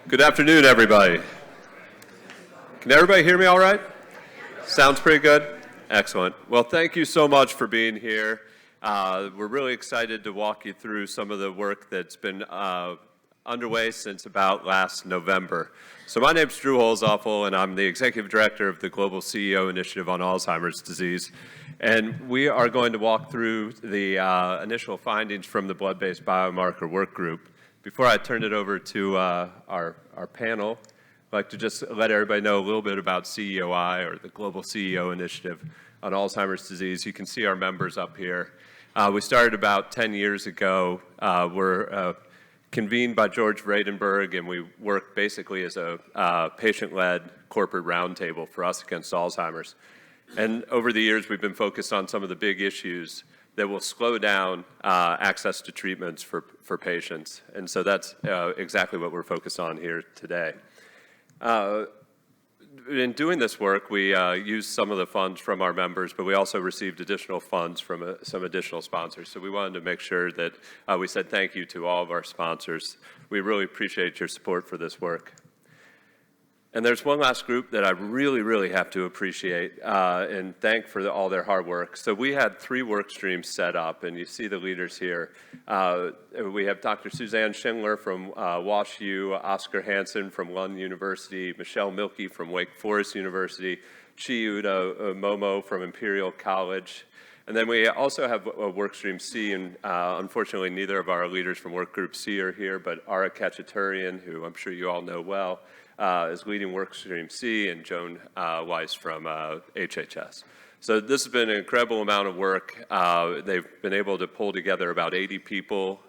Good afternoon, everybody. Can everybody hear me all right? Sounds pretty good? Excellent. Well, thank you so much for being here. We're really excited to walk you through some of the work that's been underway since about last November. So my name's Drew Holzoffel, and I'm the Executive Director of the Global CEO Initiative on Alzheimer's Disease. And we are going to walk through the initial findings from the blood-based biomarker Workgroup. Before I turn it over to our panel, I'd like to just let everybody know a little bit about CEOi, or the Global CEO Initiative on Alzheimer's Disease. You can see our members up here. We started about 10 years ago. We're convened by George Vredenberg, and we work basically as a patient-led corporate roundtable for us against Alzheimer's. And over the years, we've been focused on some of the big issues that will slow down access to treatments for patients. And so that's exactly what we're focused on here today. In doing this work, we used some of the funds from our members, but we also received additional funds from some additional sponsors. So we wanted to make sure that we said thank you to all of our sponsors. We really appreciate your support for this work. And there's one last group that I really have to appreciate and thank for all their hard work. So we had 3 work streams set up, and you see the leaders here. We have Dr. Suzanne Schindler from WashU, Oscar Hansen from Lund University, Michelle Milkey from Wake Forest University, Chiuda Momo from Imperial College. And then we also have work stream C, and unfortunately neither of our leaders from Workgroup C are here, but Ara Kachaturian, who I'm sure you all know well, is leading Workstream C, and Joan Weiss from HHS. So this has been an incredible amount of work. They've been able to pull together about 80 people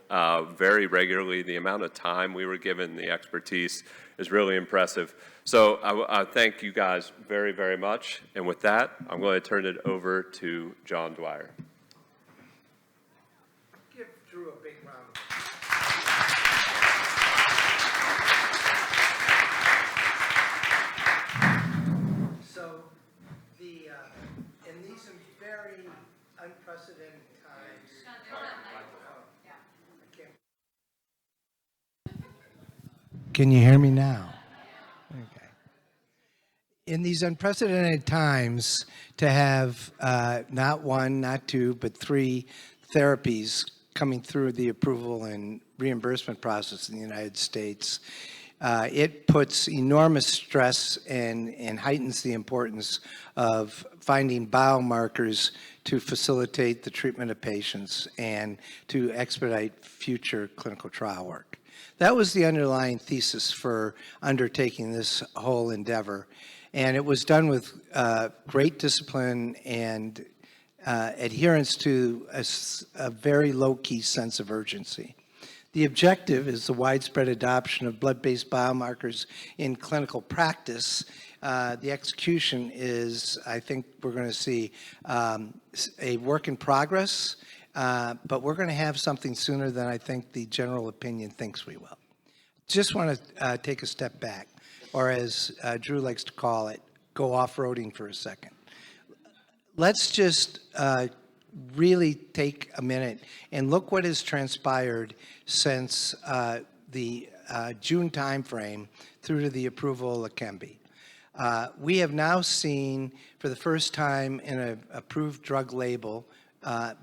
very regularly. The amount of time we were given, the expertise, is really impressive. So I thank you guys very much. And with that, I'm going to turn it over to John Dwyer. Give Drew a big round of applause. In these very unprecedented times, can you hear me now? Okay. In these unprecedented times, to have not 1, not 2, but 3 therapies coming through the approval and reimbursement process in the United States, it puts enormous stress and heightens the importance of finding biomarkers to facilitate the treatment of patients and to expedite future clinical trial work. That was the underlying thesis for undertaking this whole endeavor. And it was done with great discipline and adherence to a very low-key sense of urgency. The objective is the widespread adoption of blood-based biomarkers in clinical practice. The execution is, I think we're going to see a work in progress, but we're going to have something sooner than I think the general opinion thinks we will. Just want to take a step back, or as Drew likes to call it, go off-roading for a second. Let's just really take a minute and look what has transpired since the June timeframe through to the approval of Leqembi. We have now seen, for the first time in an approved drug label,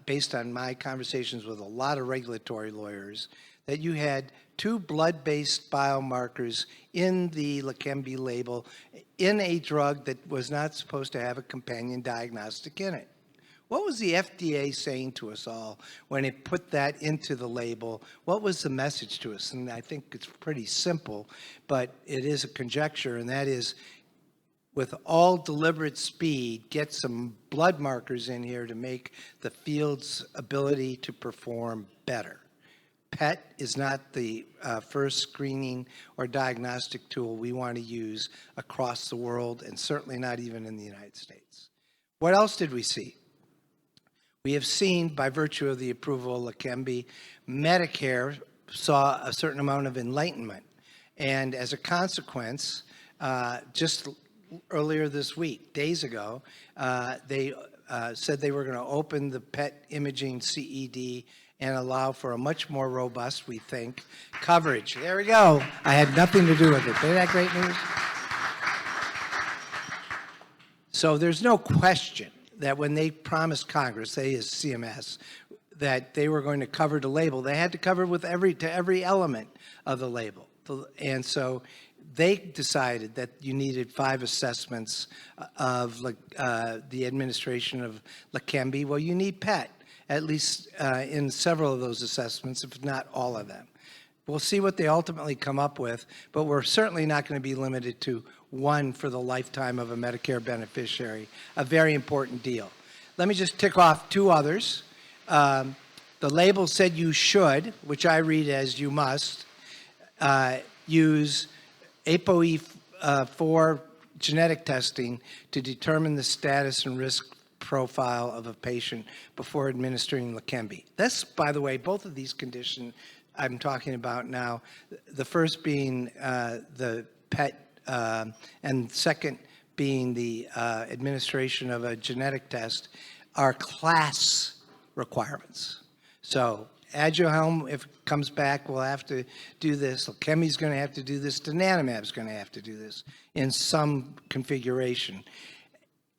based on my conversations with a lot of regulatory lawyers, that you had 2 blood-based biomarkers in the Leqembi label in a drug that was not supposed to have a companion diagnostic in it. What was the FDA saying to us all when it put that into the label? What was the message to us? And I think it's pretty simple, but it is a conjecture, and that is, with all deliberate speed, get some blood markers in here to make the field's ability to perform better. PET is not the first screening or diagnostic tool we want to use across the world, and certainly not even in the United States. What else did we see? We have seen, by virtue of the approval of Leqembi, Medicare saw a certain amount of enlightenment. And as a consequence, just earlier this week, days ago, they said they were going to open the PET imaging CED and allow for a much more robust, we think, coverage. There we go. I had nothing to do with it. Isn't that great news? So there's no question that when they promised Congress, they as CMS, that they were going to cover the label, they had to cover with every element of the label. And so they decided that you needed 5 assessments of the administration of Leqembi. Well, you need PET, at least in several of those assessments, if not all of them. We'll see what they ultimately come up with, but we're certainly not going to be limited to 1 for the lifetime of a Medicare beneficiary, a very important deal. Let me just tick off 2 others. The label said you should, which I read as you must, use APOE4 genetic testing to determine the status and risk profile of a patient before administering Leqembi. That's, by the way, both of these conditions I'm talking about now, the first being the PET and second being the administration of a genetic test, are class requirements. So Aduhelm, if it comes back, will have to do this. Leqembi's going to have to do this. Donanemab's going to have to do this in some configuration.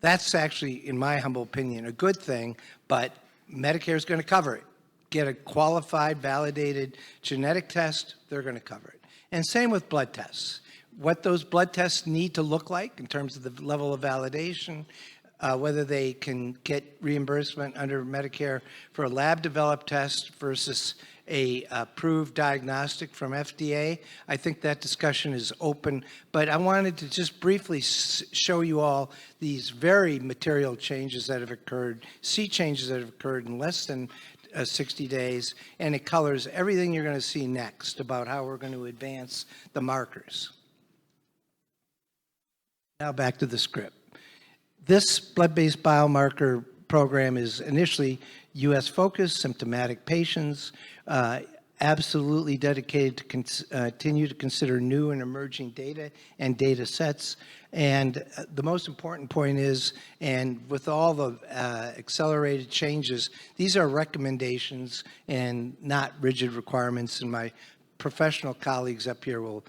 That's actually, in my humble opinion, a good thing, but Medicare is going to cover it. Get a qualified, validated genetic test, they're going to cover it. And same with blood tests. What those blood tests need to look like in terms of the level of validation, whether they can get reimbursement under Medicare for a lab-developed test versus a approved diagnostic from FDA. I think that discussion is open, but I wanted to just briefly show you all these very material changes that have occurred, sea changes that have occurred in less than 60 days, and it colors everything you're going to see next about how we're going to advance the markers. Now back to the script. This blood-based biomarker program is initially U.S. focused, symptomatic patients, absolutely dedicated to continue to consider new and emerging data and data sets. And the most important point is, and with all the accelerated changes, these are recommendations and not rigid requirements, and my professional colleagues up here will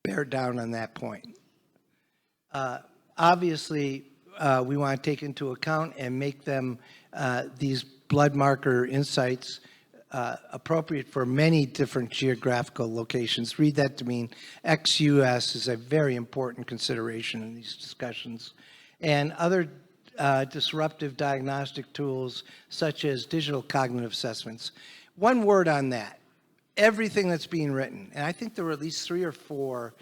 bear down on that point. Obviously, we want to take into account and make them, these blood marker insights, appropriate for many different geographical locations. Read that to mean ex-US is a very important consideration in these discussions. And other disruptive diagnostic tools such as digital cognitive assessments. One word on that. Everything that's being written, and I think there were at least 3 or 4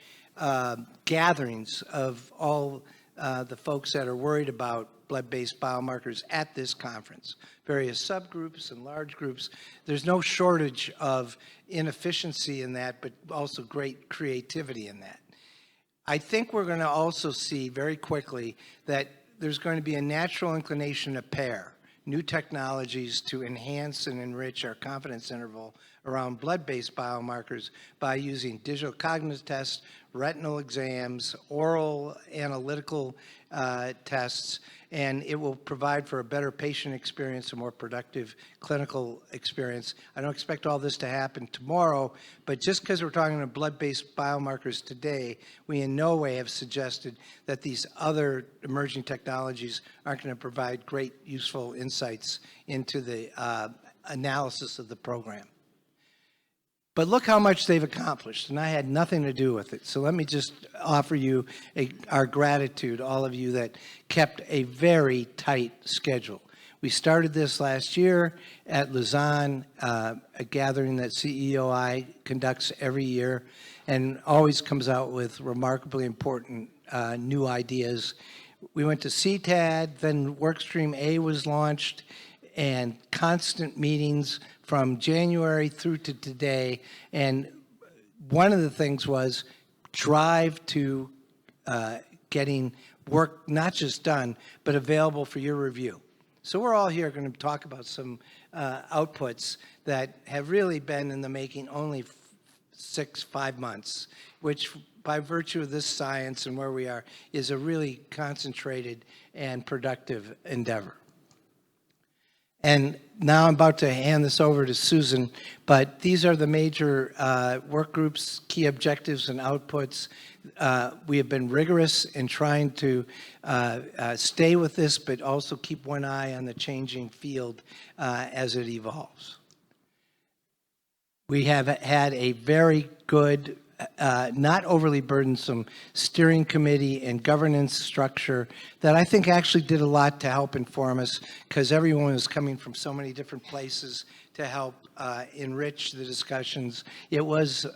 gatherings of all the folks that are worried about blood-based biomarkers at this conference, various subgroups and large groups. There's no shortage of inefficiency in that, but also great creativity in that. I think we're going to also see very quickly that there's going to be a natural inclination to pair new technologies to enhance and enrich our confidence interval around blood-based biomarkers by using digital cognitive tests, retinal exams, oral analytical tests, and it will provide for a better patient experience, a more productive clinical experience. I don't expect all this to happen tomorrow, but just because we're talking about blood-based biomarkers today, we in no way have suggested that these other emerging technologies aren't going to provide great, useful insights into the analysis of the program. But look how much they've accomplished, and I had nothing to do with it. So let me just offer you our gratitude, all of you that kept a very tight schedule. We started this last year at Lausanne, a gathering that CEOi conducts every year and always comes out with remarkably important new ideas. We went to CTAD, then Workstream A was launched, and constant meetings from January through to today. And one of the things was drive to getting work not just done, but available for your review. So we're all here going to talk about some outputs that have really been in the making only 5 months, which by virtue of this science and where we are is a really concentrated and productive endeavor. And now I'm about to hand this over to Susan, but these are the major work groups, key objectives and outputs. We have been rigorous in trying to stay with this, but also keep one eye on the changing field as it evolves. We have had a very good, not overly burdensome steering committee and governance structure that I think actually did a lot to help inform us, because everyone was coming from so many different places to help enrich the discussions. It was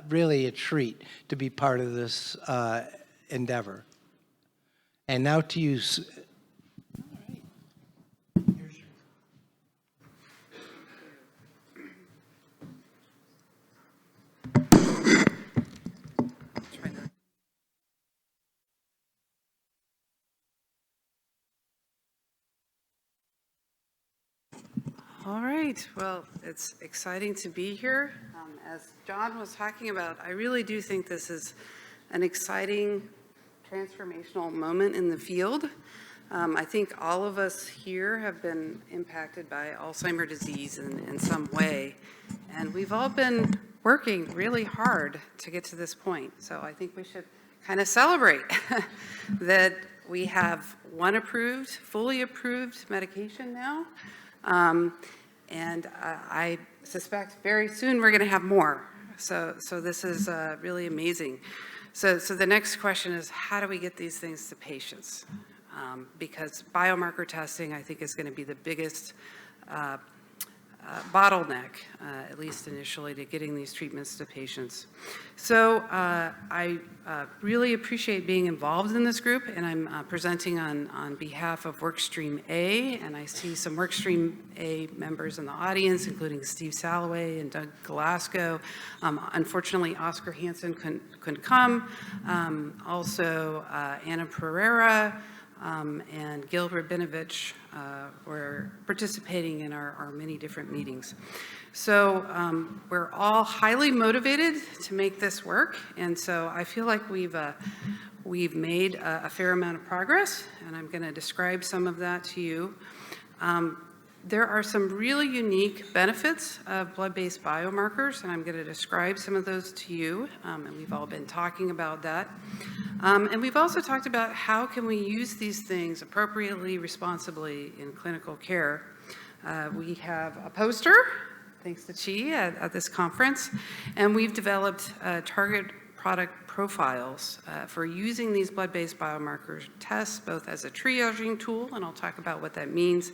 really a treat to be part of this endeavor. And now to you. All right, well, it's exciting to be here. As John was talking about, I really do think this is an exciting, transformational moment in the field. I think all of us here have been impacted by Alzheimer's disease in some way, and we've all been working really hard to get to this point. So I think we should kind of celebrate that we have one approved, fully approved medication now. And I suspect very soon we're going to have more. So this is really amazing. So the next question is, how do we get these things to patients? Because biomarker testing, I think, is going to be the biggest bottleneck, at least initially, to getting these treatments to patients. So I really appreciate being involved in this group, and I'm presenting on behalf of Workstream A, and I see some Workstream A members in the audience, including Steve Salloway and Doug Galasco. Unfortunately, Oscar Hansen couldn't come. Also, Anna Pereira, and Gil Rabinovich were participating in our many different meetings. So we're all highly motivated to make this work, and so I feel like we've made a fair amount of progress, and I'm going to describe some of that to you. There are some really unique benefits of blood-based biomarkers, and I'm going to describe some of those to you, and we've all been talking about that. And we've also talked about how can we use these things appropriately, responsibly in clinical care. We have a poster, thanks to Chi, at this conference, and we've developed target product profiles for using these blood-based biomarker tests, both as a triaging tool, and I'll talk about what that means,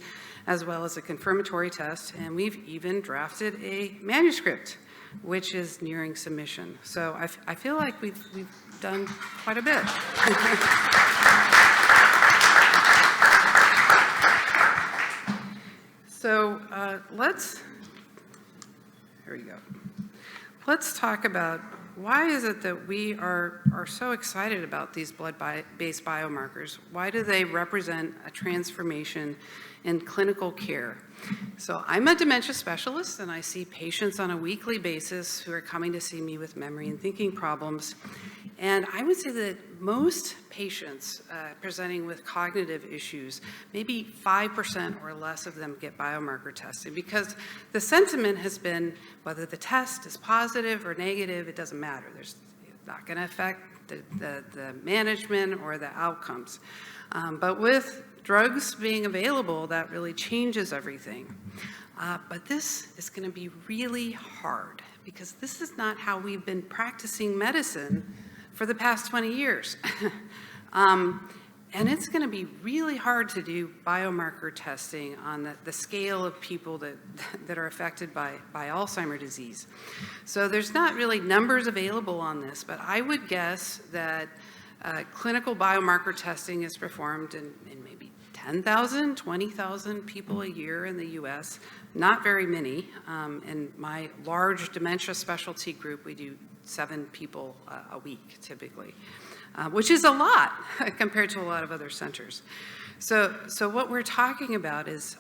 as well as a confirmatory test. And we've even drafted a manuscript, which is nearing submission. So I feel like we've done quite a bit. So here we go. Let's talk about why is it that we are so excited about these blood-based biomarkers? Why do they represent a transformation in clinical care? So I'm a dementia specialist, and I see patients on a weekly basis who are coming to see me with memory and thinking problems. And I would say that most patients presenting with cognitive issues, maybe 5% or less of them get biomarker testing, because the sentiment has been whether the test is positive or negative, it doesn't matter. It's not going to affect the management or the outcomes. But with drugs being available, that really changes everything. But this is going to be really hard, because this is not how we've been practicing medicine for the past 20 years. And it's going to be really hard to do biomarker testing on the scale of people that are affected by Alzheimer's disease. So there's not really numbers available on this, but I would guess that clinical biomarker testing is performed in maybe 10,000, 20,000 people a year in the US, not very many. In my large dementia specialty group, we do 7 people a week typically, which is a lot compared to a lot of other centers. So what we're talking about is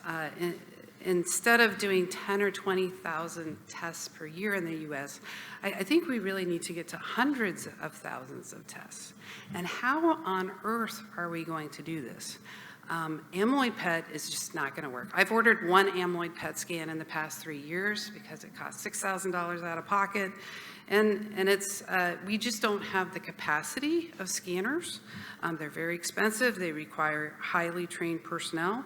instead of doing 10 or 20,000 tests per year in the US, I think we really need to get to hundreds of thousands of tests. And how on earth are we going to do this? Amyloid PET is just not going to work. I've ordered one amyloid PET scan in the past 3 years because it costs $6,000 out of pocket. And it's, we just don't have the capacity of scanners. They're very expensive. They require highly trained personnel.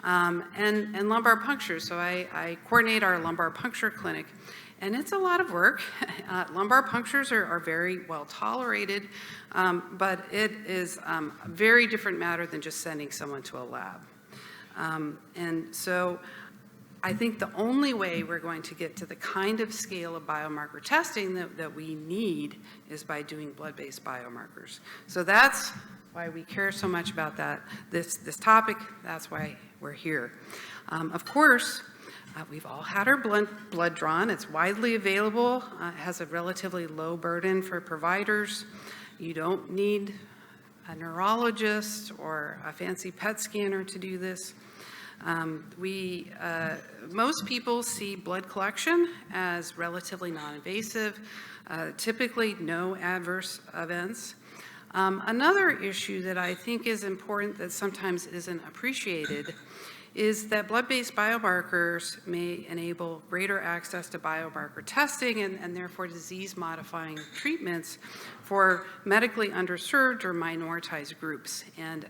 And lumbar puncture. So I coordinate our lumbar puncture clinic. And it's a lot of work. Lumbar punctures are very well tolerated, but it is a very different matter than just sending someone to a lab. And so I think the only way we're going to get to the kind of scale of biomarker testing that we need is by doing blood-based biomarkers. So that's why we care so much about this topic. That's why we're here. Of course, we've all had our blood drawn. It's widely available. It has a relatively low burden for providers. You don't need a neurologist or a fancy PET scanner to do this. Most people see blood collection as relatively non-invasive, typically no adverse events. Another issue that I think is important that sometimes isn't appreciated is that blood-based biomarkers may enable greater access to biomarker testing and therefore disease-modifying treatments for medically underserved or minoritized groups. And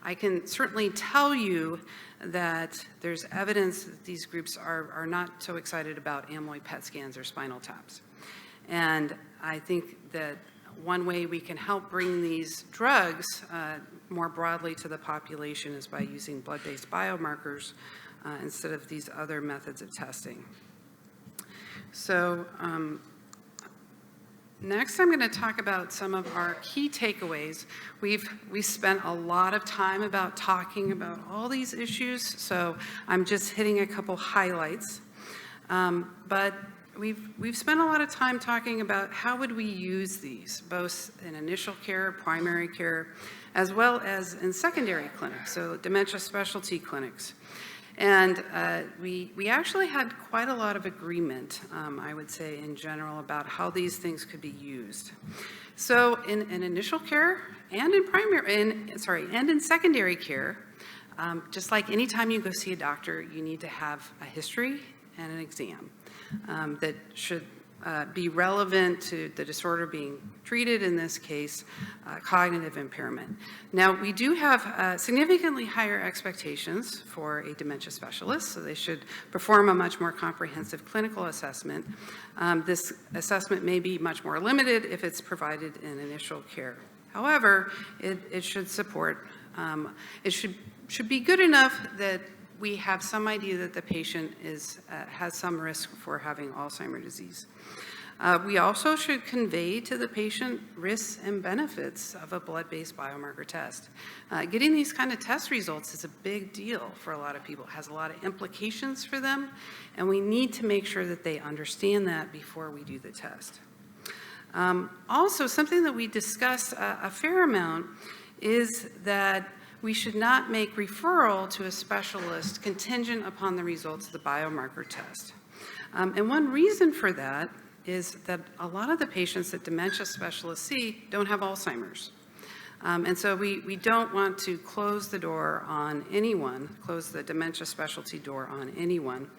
I can certainly tell you that there's evidence that these groups are not so excited about amyloid PET scans or spinal taps. And I think that one way we can help bring these drugs more broadly to the population is by using blood-based biomarkers instead of these other methods of testing. So next I'm going to talk about some of our key takeaways. We've spent a lot of time talking about all these issues, so I'm just hitting a couple highlights. But we've spent a lot of time talking about how would we use these, both in initial care, primary care, as well as in secondary clinics, so dementia specialty clinics. And we actually had quite a lot of agreement, I would say, in general, about how these things could be used. So in initial care and in secondary care, just like anytime you go see a doctor, you need to have a history and an exam that should be relevant to the disorder being treated, in this case, cognitive impairment. Now, we do have significantly higher expectations for a dementia specialist, so they should perform a much more comprehensive clinical assessment. This assessment may be much more limited if it's provided in initial care. However, it should support, it should be good enough that we have some idea that the patient has some risk for having Alzheimer's disease. We also should convey to the patient risks and benefits of a blood-based biomarker test. Getting these kind of test results is a big deal for a lot of people. It has a lot of implications for them, and we need to make sure that they understand that before we do the test. Also, something that we discuss a fair amount is that we should not make referral to a specialist contingent upon the results of the biomarker test. And one reason for that is that a lot of the patients that dementia specialists see don't have Alzheimer's. And so we don't want to close the door on anyone, close the dementia specialty door on anyone.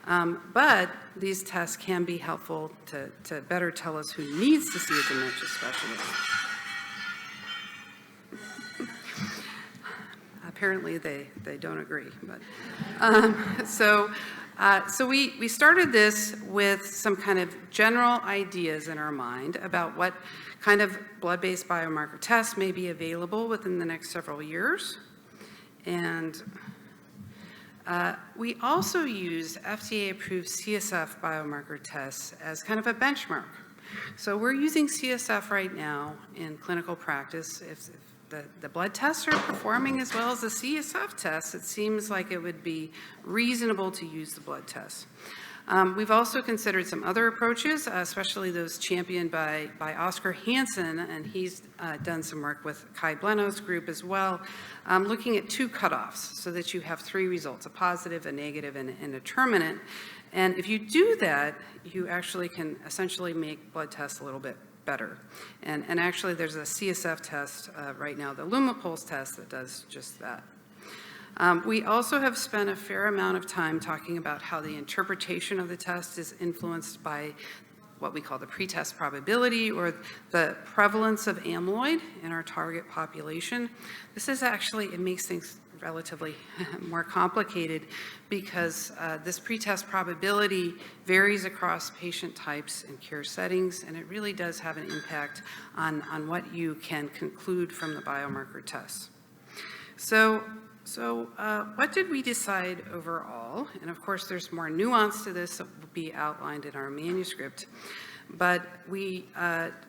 But these tests can be helpful to better tell us who needs to see a dementia specialist. Apparently they don't agree, but so we started this with some kind of general ideas in our mind about what kind of blood-based biomarker tests may be available within the next several years. And we also used FDA-approved CSF biomarker tests as kind of a benchmark. So we're using CSF right now in clinical practice. If the blood tests are performing as well as the CSF tests, it seems like it would be reasonable to use the blood tests. We've also considered some other approaches, especially those championed by Oscar Hansen, and he's done some work with Kai Bleno's group as well, looking at 2 cutoffs so that you have 3 results, a positive, a negative, and a determinant. And if you do that, you actually can essentially make blood tests a little bit better. And actually there's a CSF test right now, the Lumipulse test, that does just that. We also have spent a fair amount of time talking about how the interpretation of the test is influenced by what we call the pretest probability, or the prevalence of amyloid in our target population. This is actually, it makes things relatively more complicated because this pretest probability varies across patient types and care settings, and it really does have an impact on what you can conclude from the biomarker tests. So what did we decide overall? And of course, there's more nuance to this that will be outlined in our manuscript. But we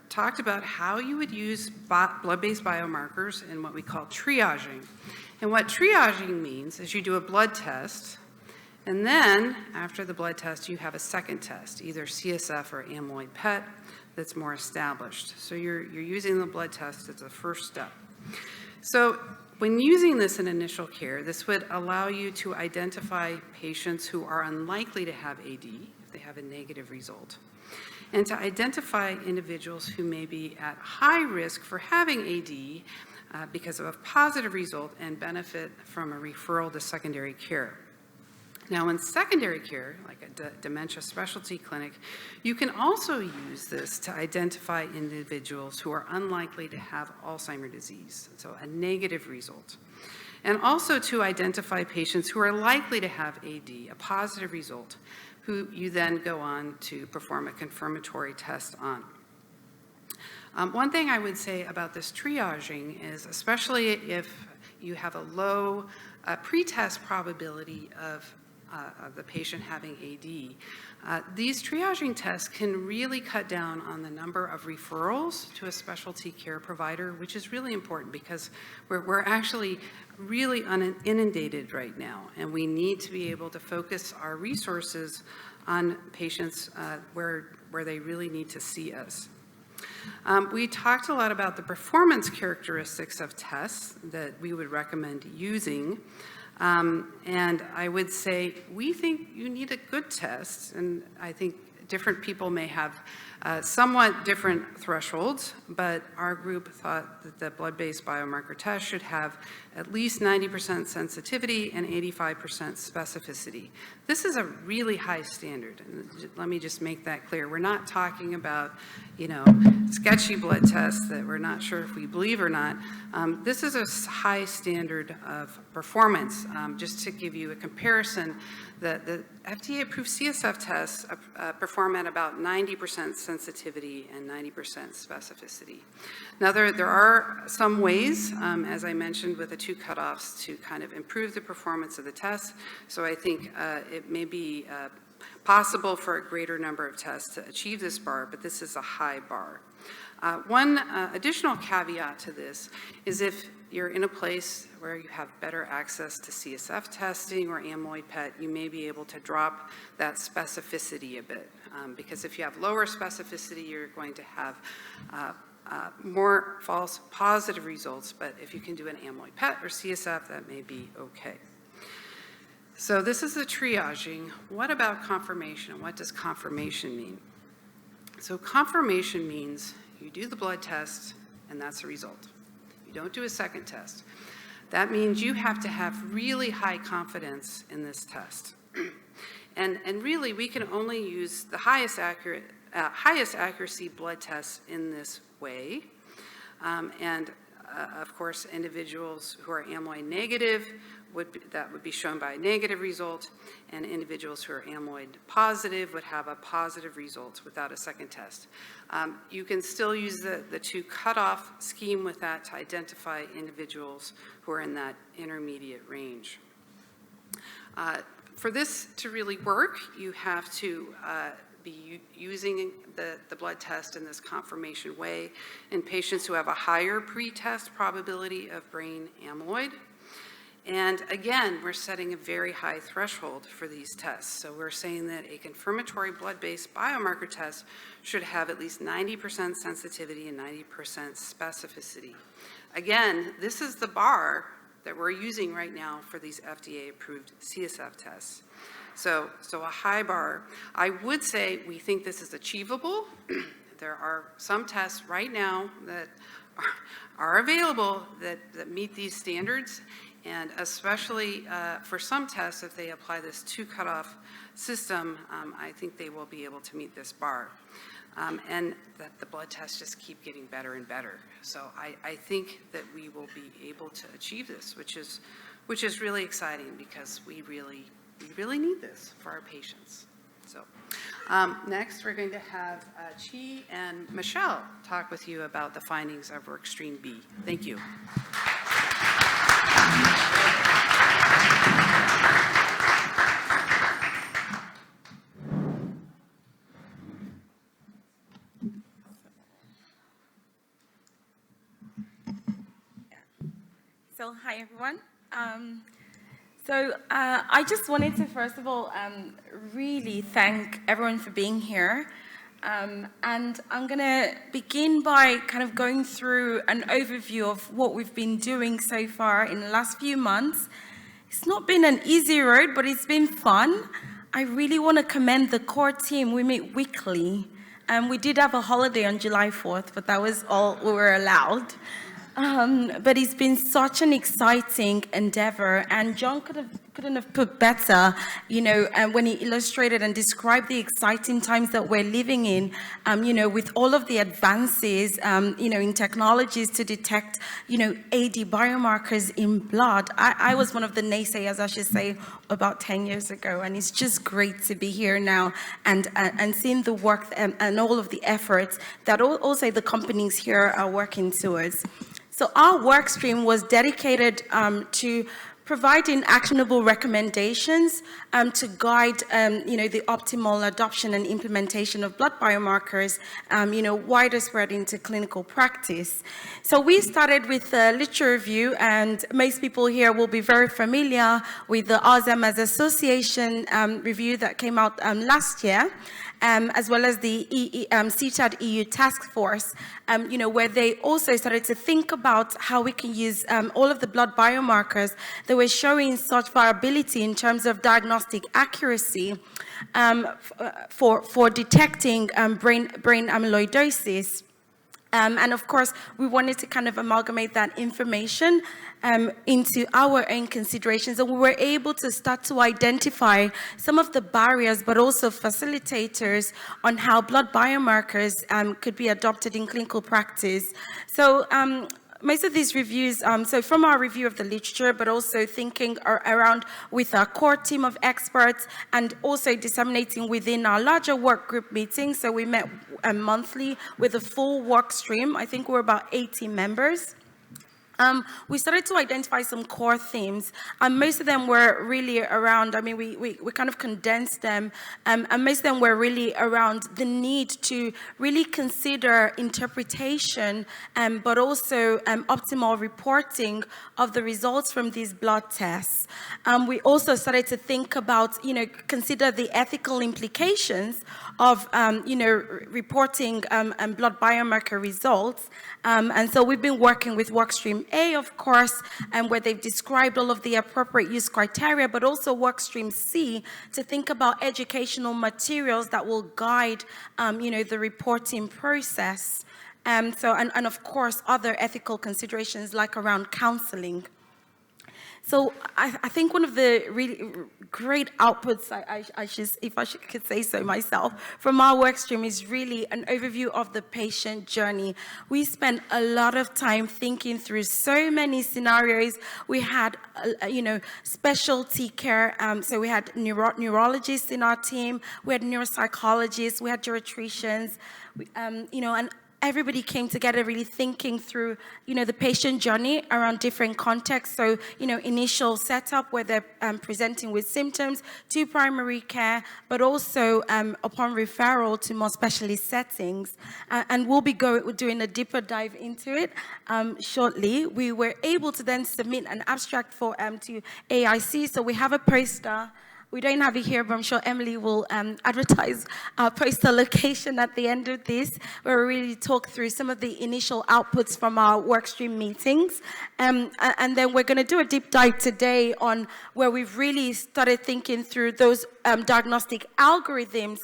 talked about how you would use blood-based biomarkers in what we call triaging. And what triaging means is you do a blood test, and then after the blood test, you have a second test, either CSF or amyloid PET, that's more established. So you're using the blood test as the first step. So when using this in initial care, this would allow you to identify patients who are unlikely to have AD if they have a negative result, and to identify individuals who may be at high risk for having AD because of a positive result and benefit from a referral to secondary care. Now, in secondary care, like a dementia specialty clinic, you can also use this to identify individuals who are unlikely to have Alzheimer's disease, so a negative result. And also to identify patients who are likely to have AD, a positive result, who you then go on to perform a confirmatory test on. One thing I would say about this triaging is, especially if you have a low pretest probability of the patient having AD, these triaging tests can really cut down on the number of referrals to a specialty care provider, which is really important because we're actually really inundated right now, and we need to be able to focus our resources on patients where they really need to see us. We talked a lot about the performance characteristics of tests that we would recommend using. And I would say, we think you need a good test, and I think different people may have somewhat different thresholds, but our group thought that the blood-based biomarker test should have at least 90% sensitivity and 85% specificity. This is a really high standard, and let me just make that clear. We're not talking about, sketchy blood tests that we're not sure if we believe or not. This is a high standard of performance. Just to give you a comparison, the FDA-approved CSF tests perform at about 90% sensitivity and 90% specificity. Now, there are some ways, as I mentioned, with the two cutoffs to kind of improve the performance of the test. So I think it may be possible for a greater number of tests to achieve this bar, but this is a high bar. One additional caveat to this is if you're in a place where you have better access to CSF testing or amyloid PET, you may be able to drop that specificity a bit. Because if you have lower specificity, you're going to have more false positive results, but if you can do an amyloid PET or CSF, that may be okay. So this is the triaging. What about confirmation? What does confirmation mean? So confirmation means you do the blood test, and that's the result. You don't do a second test. That means you have to have really high confidence in this test. And really, we can only use the highest accuracy blood tests in this way. Of course, individuals who are amyloid negative, that would be shown by a negative result, and individuals who are amyloid positive would have a positive result without a second test. You can still use the two cutoff scheme with that to identify individuals who are in that intermediate range. For this to really work, you have to be using the blood test in this confirmation way in patients who have a higher pretest probability of brain amyloid. And again, we're setting a very high threshold for these tests. So we're saying that a confirmatory blood-based biomarker test should have at least 90% sensitivity and 90% specificity. Again, this is the bar that we're using right now for these FDA-approved CSF tests. So a high bar. I would say we think this is achievable. There are some tests right now that are available that meet these standards, And especially for some tests, if they apply this 2 cutoff system, I think they will be able to meet this bar. And that the blood tests just keep getting better and better. So I think that we will be able to achieve this, which is really exciting because we really need this for our patients. So next, we're going to have Chi and Michelle talk with you about the findings of Workstream B. Thank you. So hi everyone. I just wanted to first of all really thank everyone for being here. And I'm going to begin by kind of going through an overview of what we've been doing so far in the last few months. It's not been an easy road, but it's been fun. I really want to commend the core team. We meet weekly. We did have a holiday on July 4th, but that was all we were allowed. But it's been such an exciting endeavor, and John couldn't have put better, when he illustrated and described the exciting times that we're living in, with all of the advances, in technologies to detect, AD biomarkers in blood. I was one of the naysayers, I should say, about 10 years ago, and it's just great to be here now and seeing the work and all of the efforts that also the companies here are working towards. So our work stream was dedicated to providing actionable recommendations to guide, the optimal adoption and implementation of blood biomarkers, wider spread into clinical practice. So we started with a literature review, and most people here will be very familiar with the Alzheimer's Association review that came out last year. As well as the CTAD EU task force, where they also started to think about how we can use all of the blood biomarkers that were showing such variability in terms of diagnostic accuracy for detecting brain amyloidosis. And of course, we wanted to kind of amalgamate that information into our own considerations, and we were able to start to identify some of the barriers, but also facilitators on how blood biomarkers could be adopted in clinical practice. So most of these reviews, so from our review of the literature, but also thinking around with our core team of experts and also disseminating within our larger work group meetings. So we met monthly with a full work stream. I think we're about 80 members. We started to identify some core themes, and most of them were really around, we kind of condensed them, and most of them were really around the need to really consider interpretation, but also optimal reporting of the results from these blood tests. We also started to think about, consider the ethical implications of, reporting blood biomarker results. And so we've been working with Workstream A, of course, where they've described all of the appropriate use criteria, but also Workstream C to think about educational materials that will guide, the reporting process. And of course, other ethical considerations like around counseling. So I think one of the really great outputs, if I could say so myself, from our work stream is really an overview of the patient journey. We spent a lot of time thinking through so many scenarios. We had, specialty care. So we had neurologists in our team. We had neuropsychologists. We had geriatricians. And everybody came together really thinking through, the patient journey around different contexts. So, initial setup where they're presenting with symptoms to primary care, but also upon referral to more specialist settings. And we'll be doing a deeper dive into it shortly. We were able to then submit an abstract to AAIC. So we have a poster We don't have it here, but I'm sure Emily will advertise our postal location at the end of this, where we really talk through some of the initial outputs from our workstream meetings. And then we're going to do a deep dive today on where we've really started thinking through those diagnostic algorithms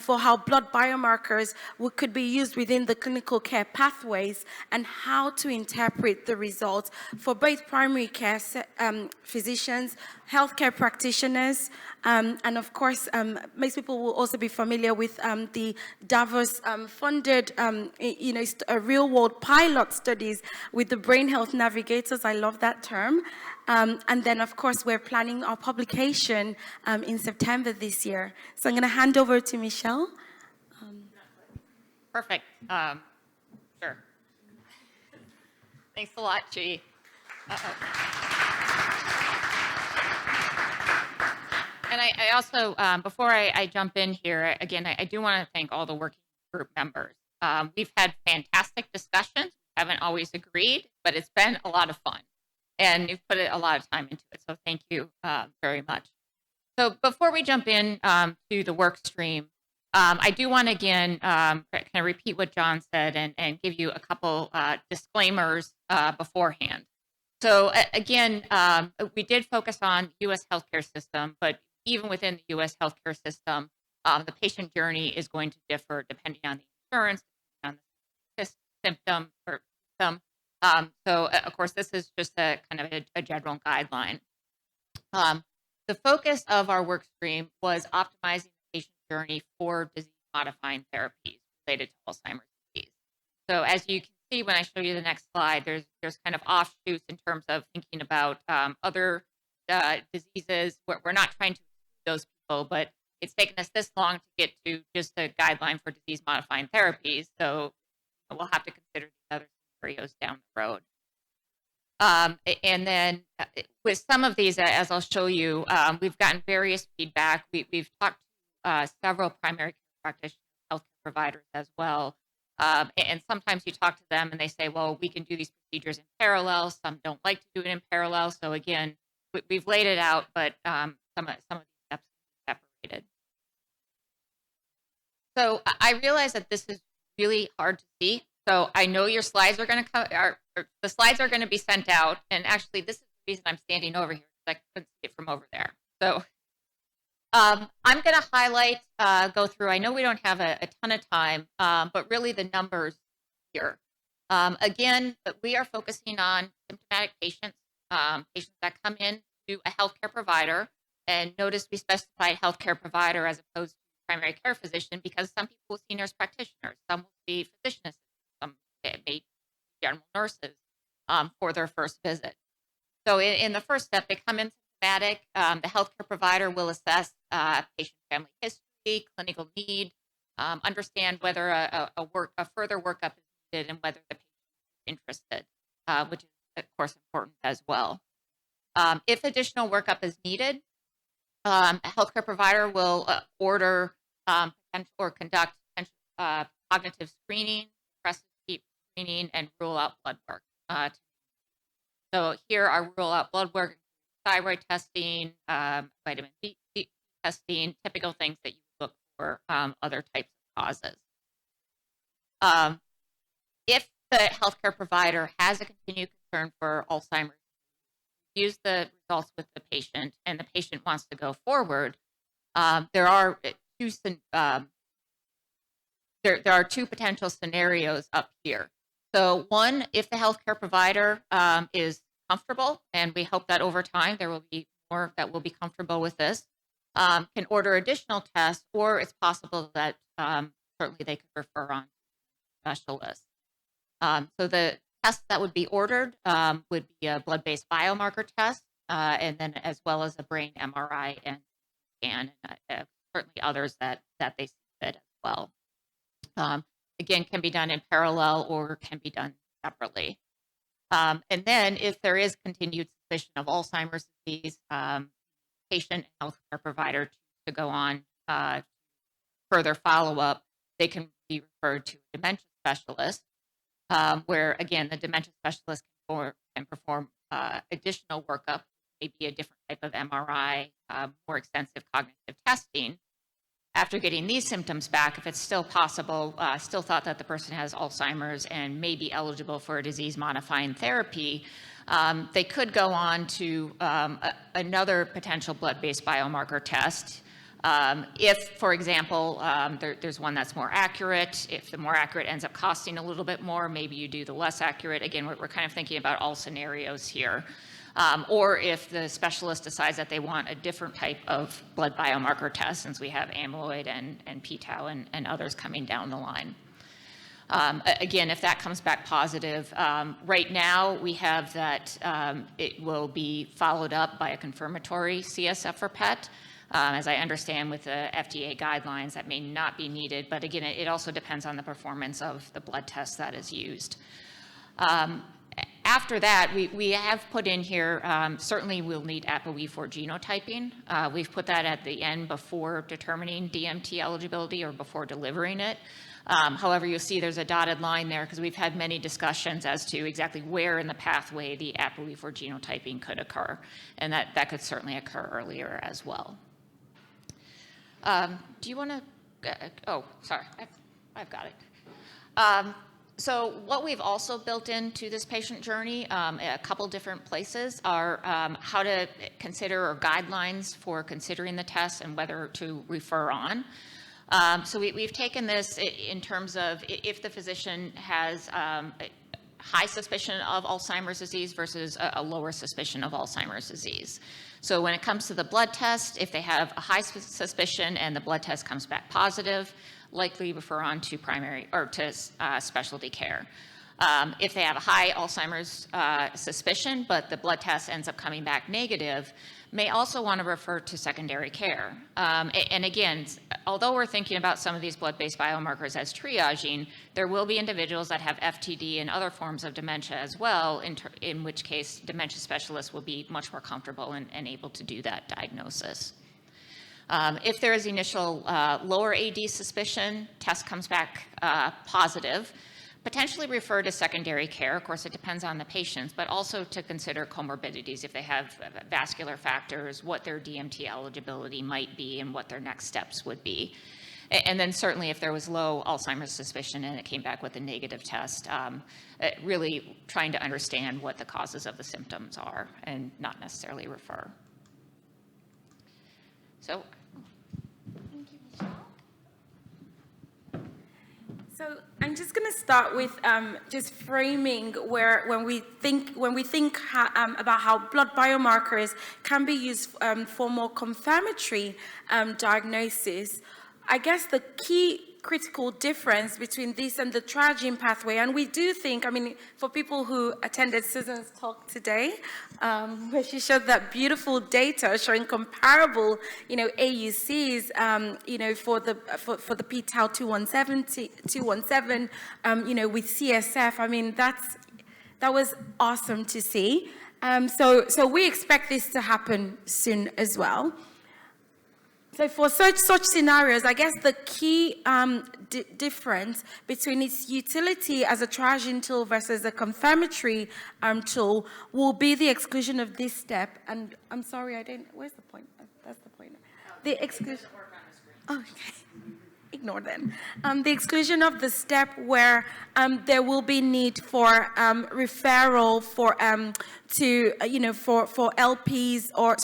for how blood biomarkers could be used within the clinical care pathways, and how to interpret the results for both primary care physicians, healthcare practitioners, and of course, most people will also be familiar with the Davos funded, real-world pilot studies with the brain health navigators. I love that term. And then, of course, we're planning our publication in September this year. So I'm going to hand over to Michelle. Perfect. Sure. Thanks a lot, Chi. And I also, before I jump in here, again, I do want to thank all the working group members. We've had fantastic discussions, haven't always agreed, but it's been a lot of fun. And you've put a lot of time into it, so thank you very much. So before we jump in to the work stream, I do want to, again, kind of repeat what John said and give you a couple disclaimers beforehand. So again, we did focus on U.S. healthcare system, but even within the U.S. healthcare system, the patient journey is going to differ depending on the insurance, on the symptom or symptom. So of course, this is just a kind of a general guideline. The focus of our work stream was optimizing the patient journey for disease-modifying therapies related to Alzheimer's disease. So as you can see when I show you the next slide, there's kind of offshoots in terms of thinking about other diseases. We're not trying to exclude those people, but it's taken us this long to get to just a guideline for disease-modifying therapies. So we'll have to consider these other scenarios down the road. And then with some of these, as I'll show you, we've gotten various feedback. We've talked to several primary care practitioners, healthcare providers as well. And sometimes you talk to them and they say, well, we can do these procedures in parallel. Some don't like to do it in parallel. So again, we've laid it out, but some of these steps are separated. So I realize that this is really hard to see. So I know your slides are going to come, the slides are going to be sent out. And actually, this is the reason I'm standing over here, because I couldn't see it from over there. So I'm going to highlight, go through. I know we don't have a ton of time, but really the numbers here. Again, we are focusing on symptomatic patients, patients that come in to a healthcare provider. And notice we specified healthcare provider as opposed to primary care physician, because some people will see nurse practitioners, some will see physician assistants, some may be general nurses for their first visit. So in the first step, they come in symptomatic. The healthcare provider will assess patient family history, clinical need, understand whether a further workup is needed and whether the patient is interested, which is, of course, important as well. If additional workup is needed, a healthcare provider will order or conduct cognitive screening, depressive screening, and rule out blood work. So here I rule out blood work, thyroid testing, vitamin D testing, typical things that you look for other types of causes. If the healthcare provider has a continued concern for Alzheimer's, use the results with the patient, and the patient wants to go forward, there are two potential scenarios up here. So one, if the healthcare provider is comfortable, and we hope that over time there will be more that will be comfortable with this, can order additional tests, or it's possible that certainly they could refer on to specialists. So the tests that would be ordered would be a blood-based biomarker test, and then as well as a brain MRI and scan, and certainly others that they see fit as well. Again, can be done in parallel or can be done separately. And then if there is continued suspicion of Alzheimer's disease, patient and healthcare provider to go on further follow-up, they can be referred to a dementia specialist, where, again, the dementia specialist can perform additional workup maybe a different type of MRI, more extensive cognitive testing. After getting these symptoms back, if it's still possible, still thought that the person has Alzheimer's and may be eligible for a disease-modifying therapy, they could go on to another potential blood-based biomarker test. If, for example, there's one that's more accurate, if the more accurate ends up costing a little bit more, maybe you do the less accurate. Again, we're kind of thinking about all scenarios here. Or if the specialist decides that they want a different type of blood biomarker test, since we have amyloid and p-tau and others coming down the line. Again, if that comes back positive, right now we have that it will be followed up by a confirmatory CSF or PET. As I understand with the FDA guidelines, that may not be needed, but again, it also depends on the performance of the blood test that is used. After that, we have put in here, certainly we'll need APOE4 genotyping. We've put that at the end before determining DMT eligibility or before delivering it. However, you'll see there's a dotted line there because we've had many discussions as to exactly where in the pathway the APOE4 genotyping could occur, and that could certainly occur earlier as well. Do you want to, oh, sorry, I've got it. So what we've also built into this patient journey, a couple different places, are how to consider or guidelines for considering the test and whether to refer on. So we've taken this in terms of if the physician has high suspicion of Alzheimer's disease versus a lower suspicion of Alzheimer's disease. So when it comes to the blood test, if they have a high suspicion and the blood test comes back positive, likely refer on to primary or to specialty care. If they have a high Alzheimer's suspicion, but the blood test ends up coming back negative, may also want to refer to secondary care. And again, although we're thinking about some of these blood-based biomarkers as triaging, there will be individuals that have FTD and other forms of dementia as well, in which case dementia specialists will be much more comfortable and able to do that diagnosis. If there is initial lower AD suspicion, test comes back positive, potentially refer to secondary care. Of course, it depends on the patients, but also to consider comorbidities if they have vascular factors, what their DMT eligibility might be, and what their next steps would be. And then certainly if there was low Alzheimer's suspicion and it came back with a negative test, really trying to understand what the causes of the symptoms are and not necessarily refer. So, thank you, Michelle. So I'm just going to start with just framing when we think about how blood biomarkers can be used for more confirmatory diagnosis. I guess the key critical difference between this and the triaging pathway, and we do think, I mean, for people who attended Susan's talk today, where she showed that beautiful data showing comparable, AUCs, for the p-tau 217, with CSF. I mean, that was awesome to see. So we expect this to happen soon as well. So for such scenarios, I guess the key difference between its utility as a triaging tool versus a confirmatory tool will be the exclusion of this step. And I'm sorry, where's the point? That's the point. The exclusion. Oh, okay. Ignore them. The exclusion of the step where there will be need for referral for LPs or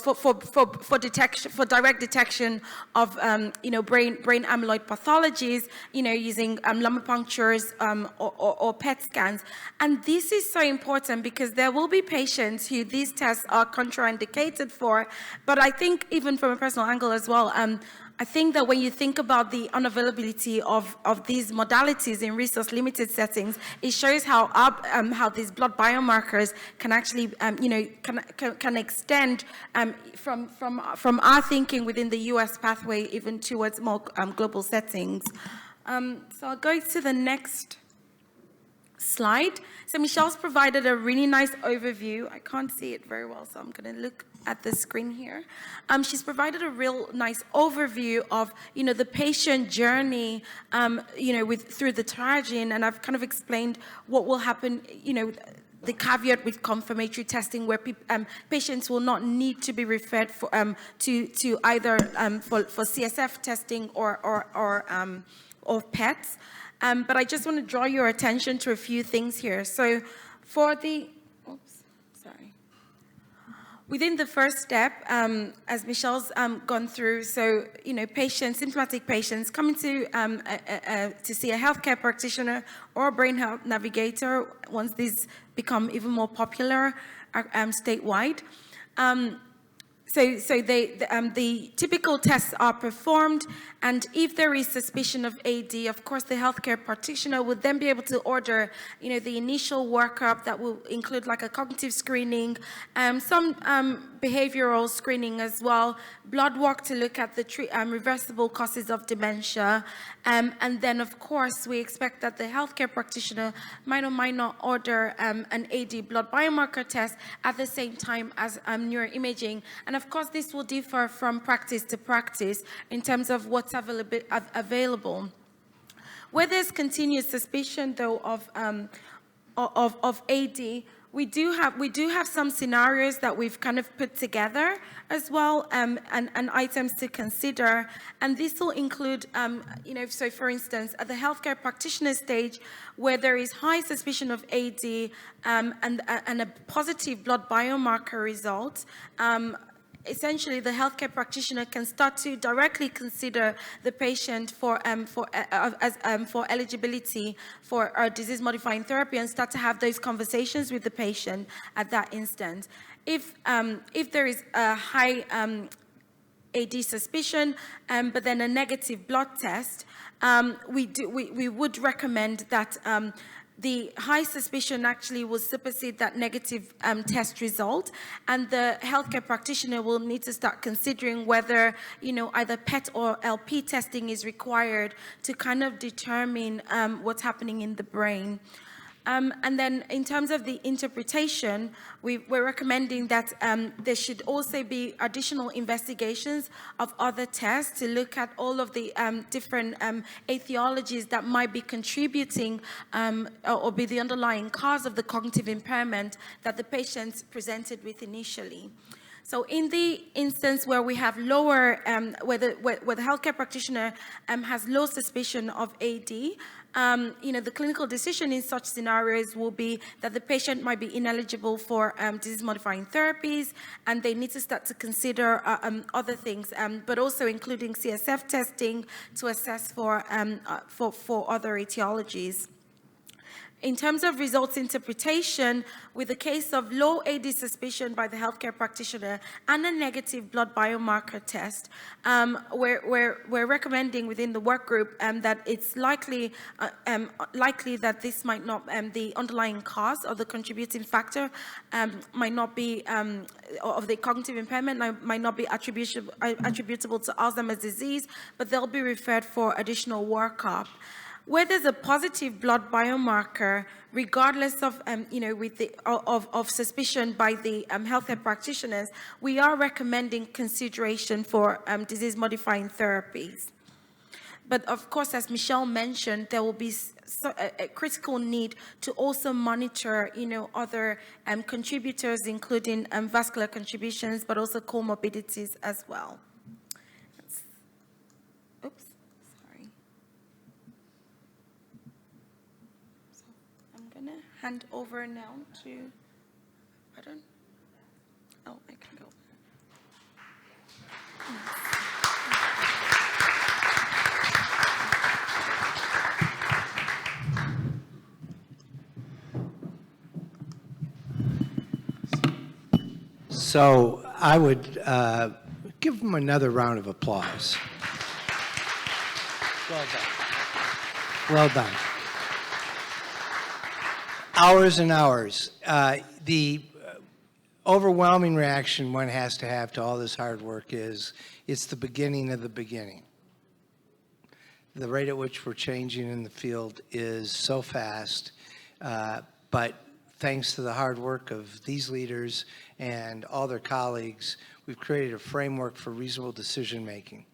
for detection, for direct detection of brain amyloid pathologies, using lumbar punctures or PET scans. And this is so important because there will be patients who these tests are contraindicated for. But I think even from a personal angle as well, I think that when you think about the unavailability of these modalities in resource-limited settings, it shows how these blood biomarkers can actually, can extend from our thinking within the U.S. pathway even towards more global settings. So I'll go to the next slide. So Michelle's provided a really nice overview. I can't see it very well, so I'm going to look at the screen here. She's provided a real nice overview of, the patient journey, through the triaging, and I've kind of explained what will happen, the caveat with confirmatory testing, where patients will not need to be referred for, to either for CSF testing or PETs. But I just want to draw your attention to a few things here. So for the, within the first step, as Michelle's gone through, so, patients, symptomatic patients coming to see a healthcare practitioner or a brain health navigator, once these become even more popular statewide. So the typical tests are performed, and if there is suspicion of AD, of course, the healthcare practitioner would then be able to order, the initial workup that will include like a cognitive screening, some behavioral screening as well, blood work to look at the reversible causes of dementia, and then, of course, we expect that the healthcare practitioner might or might not order an AD blood biomarker test at the same time as neuroimaging. And of course, this will differ from practice to practice in terms of what's available. Where there's continued suspicion, though, of AD, we do have some scenarios that we've kind of put together as well, and items to consider. And this will include, so for instance, at the healthcare practitioner stage, where there is high suspicion of AD and a positive blood biomarker result, essentially, the healthcare practitioner can start to directly consider the patient for eligibility for disease-modifying therapy and start to have those conversations with the patient at that instant. If there is a high AD suspicion, but then a negative blood test, we would recommend that the high suspicion actually will supersede that negative test result, and the healthcare practitioner will need to start considering whether, either PET or LP testing is required to kind of determine what's happening in the brain. And then in terms of the interpretation, we're recommending that there should also be additional investigations of other tests to look at all of the different etiologies that might be contributing or be the underlying cause of the cognitive impairment that the patients presented with initially. So in the instance where we have lower, where the healthcare practitioner has low suspicion of AD, the clinical decision in such scenarios will be that the patient might be ineligible for disease-modifying therapies, and they need to start to consider other things, but also including CSF testing to assess for other etiologies. In terms of results interpretation, with a case of low AD suspicion by the healthcare practitioner and a negative blood biomarker test, we're recommending within the work group that it's likely that this might not, the underlying cause or the contributing factor might not be, of the cognitive impairment might not be attributable to Alzheimer's disease, but they'll be referred for additional workup. Where there's a positive blood biomarker, regardless of, of suspicion by the healthcare practitioners, we are recommending consideration for disease-modifying therapies. But of course, as Michelle mentioned, there will be a critical need to also monitor, other contributors, including vascular contributions, but also comorbidities as well. Oops. Hand over now to, pardon? Oh, I can go. So I would give them another round of applause. Well done. Well done. Hours and hours. The overwhelming reaction one has to have all this hard work is it's the beginning of the beginning. The rate at which we're changing in the field is so fast, but thanks to the hard work of these leaders and all their colleagues, we've created a framework for reasonable decision making.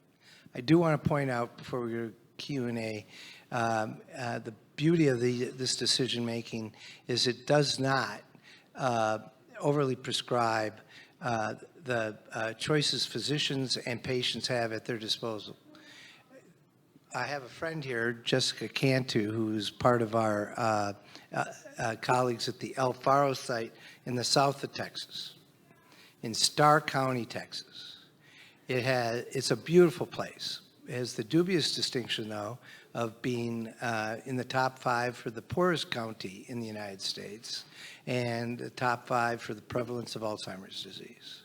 I do want to point out before we go to Q&A, the beauty of this decision making is it does not overly prescribe the choices physicians and patients have at their disposal. I have a friend here, Jessica Cantu, who's part of our colleagues at the El Faro site in the south of Texas, in Starr County, Texas. It's a beautiful place. It has the dubious distinction, though, of being in the top 5 for the poorest county in the United States and the top 5 for the prevalence of Alzheimer's disease.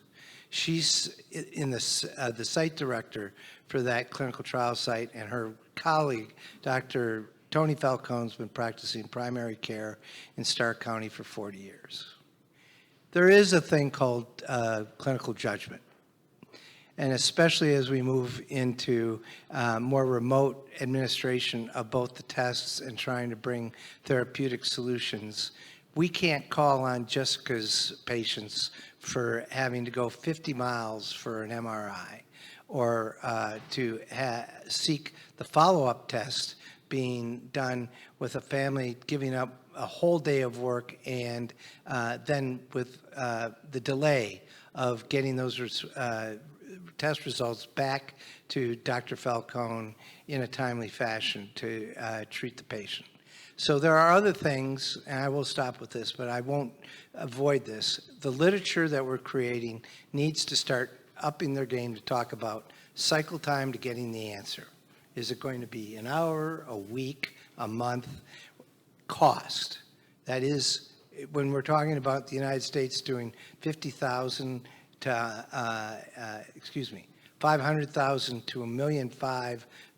She's in the site director for that clinical trial site, and her colleague, Dr. Tony Falcone's been practicing primary care in Starr County for 40 years. There is a thing called clinical judgment. And especially as we move into more remote administration of both the tests and trying to bring therapeutic solutions, we can't call on Jessica's patients for having to go 50 miles for an MRI or to seek the follow-up test being done with a family giving up a whole day of work and then with the delay of getting those test results back to Dr. Falcone in a timely fashion to treat the patient. So there are other things, and I will stop with this, but I won't avoid this. The literature that we're creating needs to start upping their game to talk about cycle time to getting the answer. Is it going to be an hour, a week, a month? Cost. That is, when we're talking about the United States doing 50,000 to, 500,000 to 1.5 million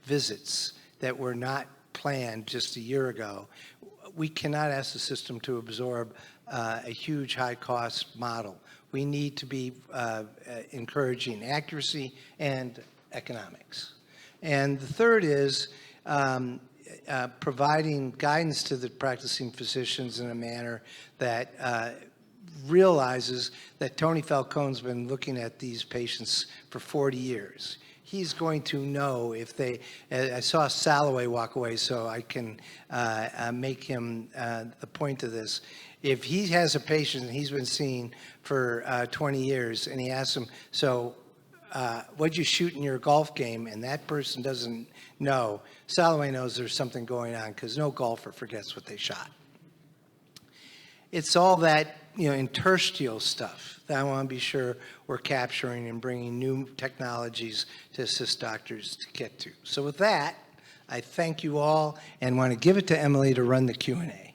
visits that were not planned just a year ago, we cannot ask the system to absorb a huge high-cost model. We need to be encouraging accuracy and economics. And the third is providing guidance to the practicing physicians in a manner that realizes that Tony Falcone's been looking at these patients for 40 years. He's going to know if they, I saw Salloway walk away, so I can make him the point of this. If he has a patient and he's been seeing for 20 years and he asks him, so what'd you shoot in your golf game? And that person doesn't know, Salloway knows there's something going on because no golfer forgets what they shot. It's all that, interstitial stuff that I want to be sure we're capturing and bringing new technologies to assist doctors to get to. So with that, I thank you all and want to give it to Emily to run the Q&A.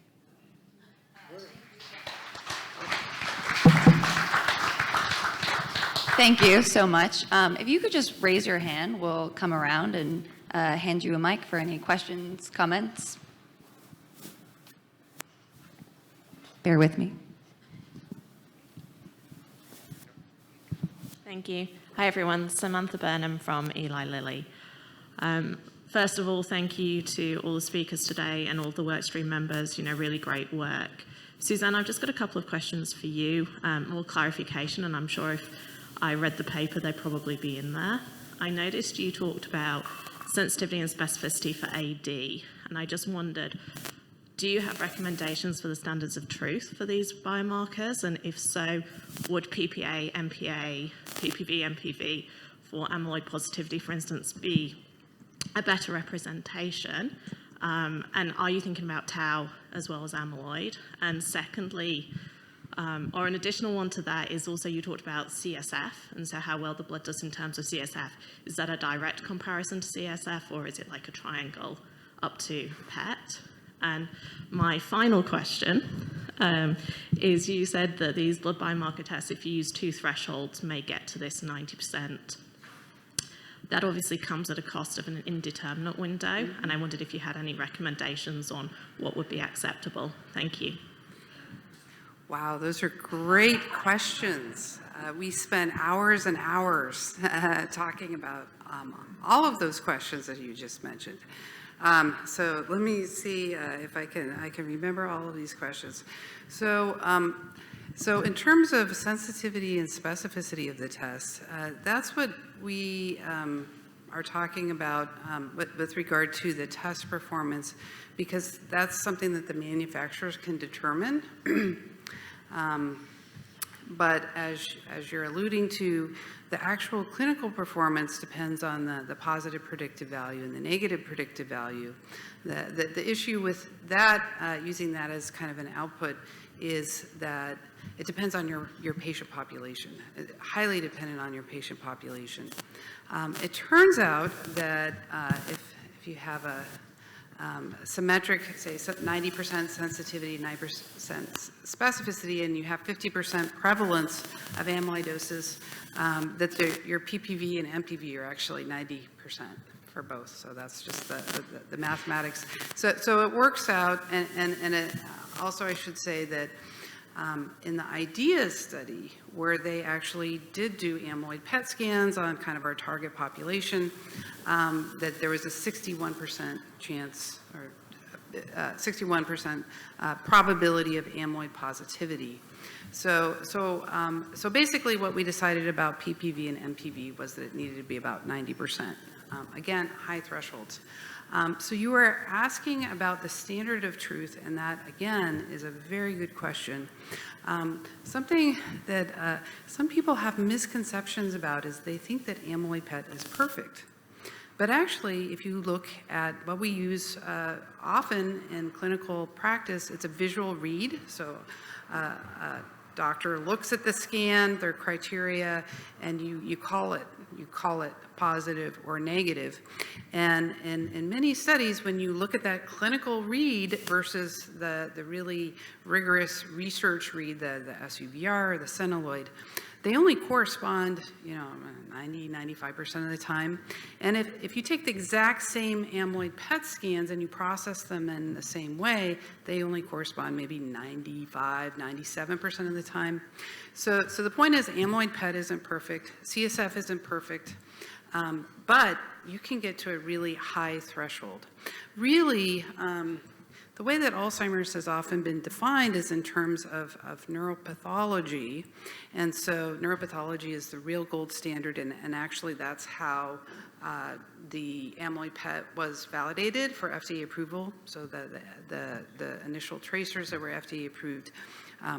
Thank you so much. If you could just raise your hand, we'll come around and hand you a mic for any questions, comments. Bear with me. Thank you. Hi, everyone. Samantha Burnham from Eli Lilly. First of all, thank you to all the speakers today and all the workstream members. Really great work. Suzanne, I've just got a couple of questions for you, more clarification, and I'm sure if I read the paper, they'd probably be in there. I noticed you talked about sensitivity and specificity for AD, and I just wondered, do you have recommendations for the standards of truth for these biomarkers? And if so, would PPA, MPA, PPV, MPV for amyloid positivity, for instance, be a better representation? And are you thinking about tau as well as amyloid? And secondly, or an additional one to that is also you talked about CSF, and so how well the blood does in terms of CSF. Is that a direct comparison to CSF, or is it like a triangle up to PET? And my final question is you said that these blood biomarker tests, if you use 2 thresholds, may get to this 90%. That obviously comes at a cost of an indeterminate window, and I wondered if you had any recommendations on what would be acceptable. Thank you. Wow, those are great questions. We spent hours and hours talking about all of those questions that you just mentioned. So let me see if I can remember all of these questions. So in terms of sensitivity and specificity of the test, that's what we are talking about with regard to the test performance, because that's something that the manufacturers can determine. But as you're alluding to, the actual clinical performance depends on the positive predictive value and the negative predictive value. The issue with that, using that as kind of an output, is that it depends on your patient population, highly dependent on your patient population. It turns out that if you have a symmetric, say 90% sensitivity, 9% specificity, and you have 50% prevalence of amyloidosis, that your PPV and MPV are actually 90% for both. So that's just the mathematics. So it works out, and it, also I should say that in the IDEA study, where they actually did do amyloid PET scans on kind of our target population, that there was a 61% chance, or 61% probability of amyloid positivity. So basically what we decided about PPV and MPV was that it needed to be about 90%. Again, high thresholds. So you were asking about the standard of truth, and that, again, is a very good question. Something that some people have misconceptions about is they think that amyloid PET is perfect. But actually, if you look at what we use often in clinical practice, it's a visual read. So a doctor looks at the scan, their criteria, and you call it positive or negative. And in many studies, when you look at that clinical read versus the really rigorous research read, the SUVR, the Centiloid, they only correspond, 90–95% of the time. And if you take the exact same amyloid PET scans and you process them in the same way, they only correspond maybe 95–97% of the time. So the point is, amyloid PET isn't perfect, CSF isn't perfect, but you can get to a really high threshold. Really, the way that Alzheimer's has often been defined is in terms of neuropathology. And so neuropathology is the real gold standard, and actually that's how the amyloid PET was validated for FDA approval. So the initial tracers that were FDA approved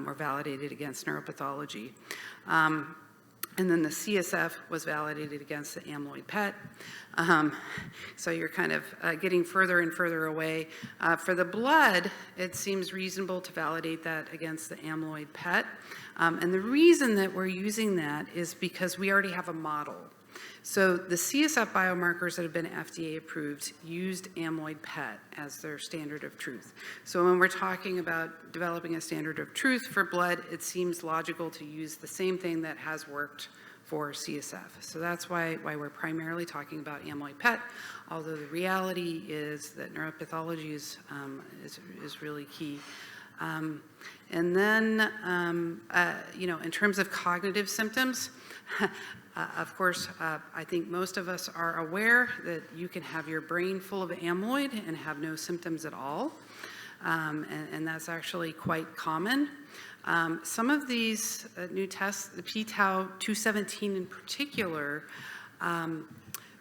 were validated against neuropathology. And then the CSF was validated against the amyloid PET. So you're kind of getting further and further away. For the blood, it seems reasonable to validate that against the amyloid PET. And the reason that we're using that is because we already have a model. So the CSF biomarkers that have been FDA approved used amyloid PET as their standard of truth. So when we're talking about developing a standard of truth for blood, it seems logical to use the same thing that has worked for CSF. So that's why we're primarily talking about amyloid PET, although the reality is that neuropathology is really key. And then, in terms of cognitive symptoms, of course, I think most of us are aware that you can have your brain full of amyloid and have no symptoms at all. And that's actually quite common. Some of these new tests, the p-tau217 in particular,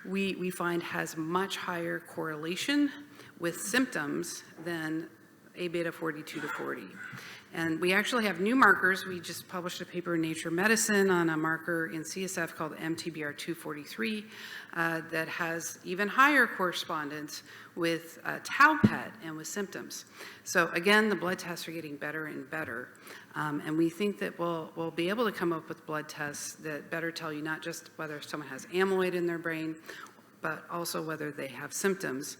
we find has much higher correlation with symptoms than A-beta 42–40. And we actually have new markers. We just published a paper in Nature Medicine on a marker in CSF called MTBR243 that has even higher correspondence with tau PET and with symptoms. So again, the blood tests are getting better and better. And we think that we'll be able to come up with blood tests that better tell you not just whether someone has amyloid in their brain, but also whether they have symptoms.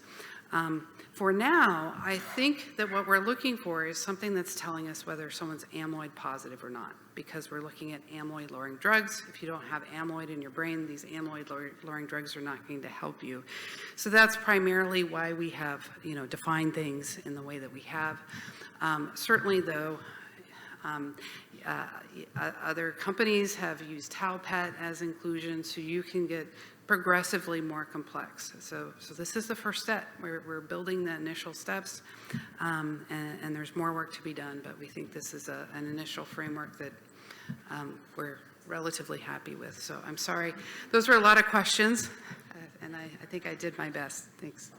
For now, I think that what we're looking for is something that's telling us whether someone's amyloid positive or not, because we're looking at amyloid-lowering drugs. If you don't have amyloid in your brain, these amyloid-lowering drugs are not going to help you. So that's primarily why we have, defined things in the way that we have. Certainly, though, other companies have used tau PET as inclusion, so you can get progressively more complex. So this is the first step. We're building the initial steps, and there's more work to be done, but we think this is an initial framework that we're relatively happy with. So I'm sorry. Those were a lot of questions, and I think I did my best. Thanks.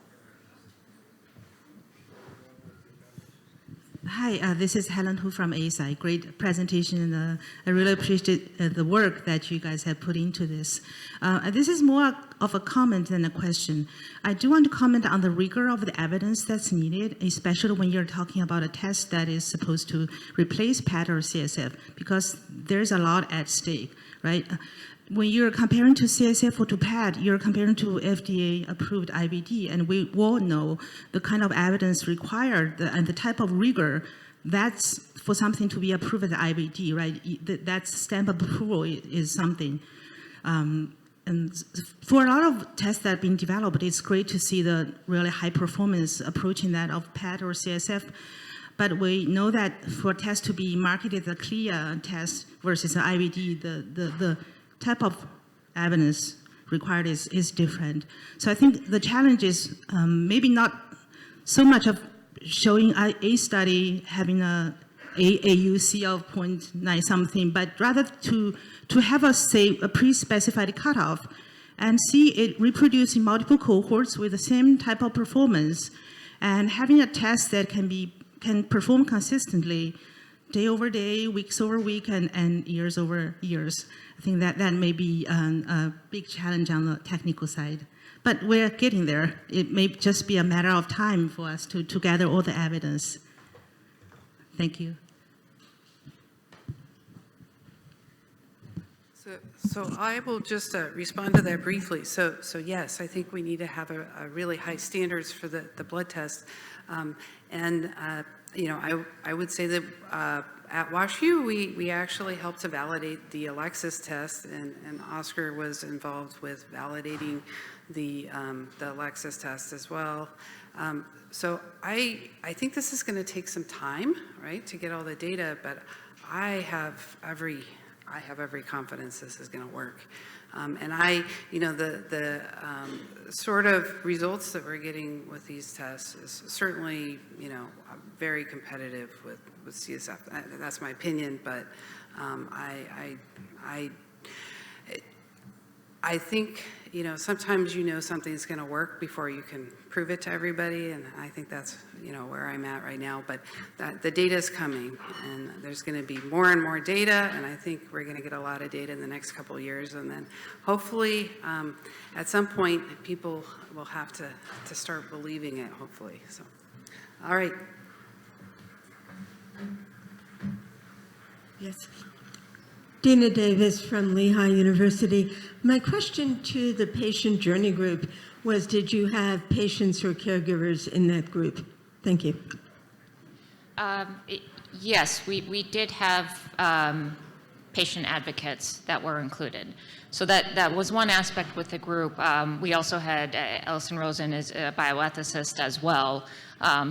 Hi, this is Helen Hu from AAIC. Great presentation, and I really appreciate the work that you guys have put into this. This is more of a comment than a question. I do want to comment on the rigor of the evidence that's needed, especially when you're talking about a test that is supposed to replace PET or CSF, because there's a lot at stake, right? When you're comparing to CSF or to PET, you're comparing to FDA-approved IBD, and we all know the kind of evidence required and the type of rigor that's for something to be approved as IBD, right? That stamp of approval is something. And for a lot of tests that have been developed, it's great to see the really high performance approaching that of PET or CSF. But we know that for a test to be marketed as a CLIA test versus an IBD, the type of evidence required is different. So I think the challenge is maybe not so much of showing a study having a AUC of 0.9 something, but rather to have a pre-specified cutoff and see it reproduce in multiple cohorts with the same type of performance, and having a test that can perform consistently day over day, weeks over week, and years over years. I think that may be a big challenge on the technical side. But we're getting there. It may just be a matter of time for us to gather all the evidence. Thank you. So I will just respond to that briefly. So yes, I think we need to have a really high standards for the blood test. You know, I would say that at WashU, we actually helped to validate the Alexis test, and Oscar was involved with validating the Alexis test as well. So I think this is going to take some time, right, to get all the data, but I have every confidence this is going to work. You know, the sort of results that we're getting with these tests is certainly, you know, very competitive with CSF. That's my opinion, but I think, you know, sometimes you know something's going to work before you can prove it to everybody, and I think that's, you know, where I'm at right now. But the data is coming, and there's going to be more and more data, and I think we're going to get a lot of data in the next couple of years, and then hopefully at some point people will have to start believing it, hopefully. So, all right. Yes. Dina Davis from Lehigh University. My question to the patient journey group was, did you have patients or caregivers in that group? Thank you. Yes, we did have patient advocates that were included. So that was one aspect with the group. We also had Ellison Rosen as a bioethicist as well.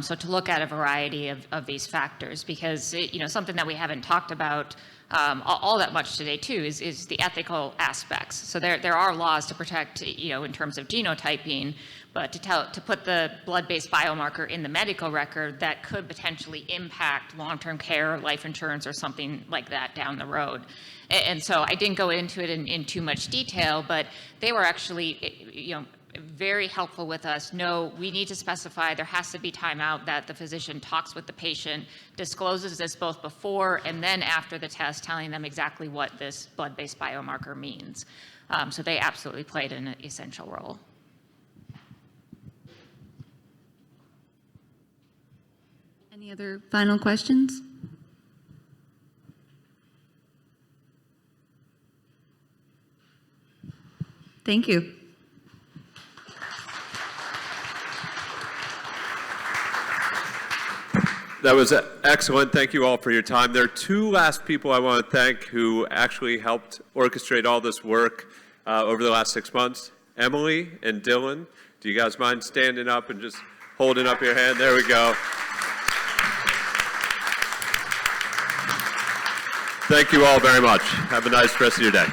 So to look at a variety of these factors, because you know, something that we haven't talked about all that much today too is the ethical aspects. So there are laws to protect, you know, in terms of genotyping, but to put the blood-based biomarker in the medical record, that could potentially impact long-term care, life insurance, or something like that down the road. And so I didn't go into it in too much detail, but they were actually, you know, very helpful with us. No, we need to specify there has to be time out that the physician talks with the patient, discloses this both before and then after the test, telling them exactly what this blood-based biomarker means. So they absolutely played an essential role. Any other final questions? Thank you. That was excellent. Thank you all for your time. There are two last people I want to thank who actually helped orchestrate all this work over the last 6 months. Emily and Dylan. Do you guys mind standing up and just holding up your hand? There we go. Thank you all very much. Have a nice rest of your day.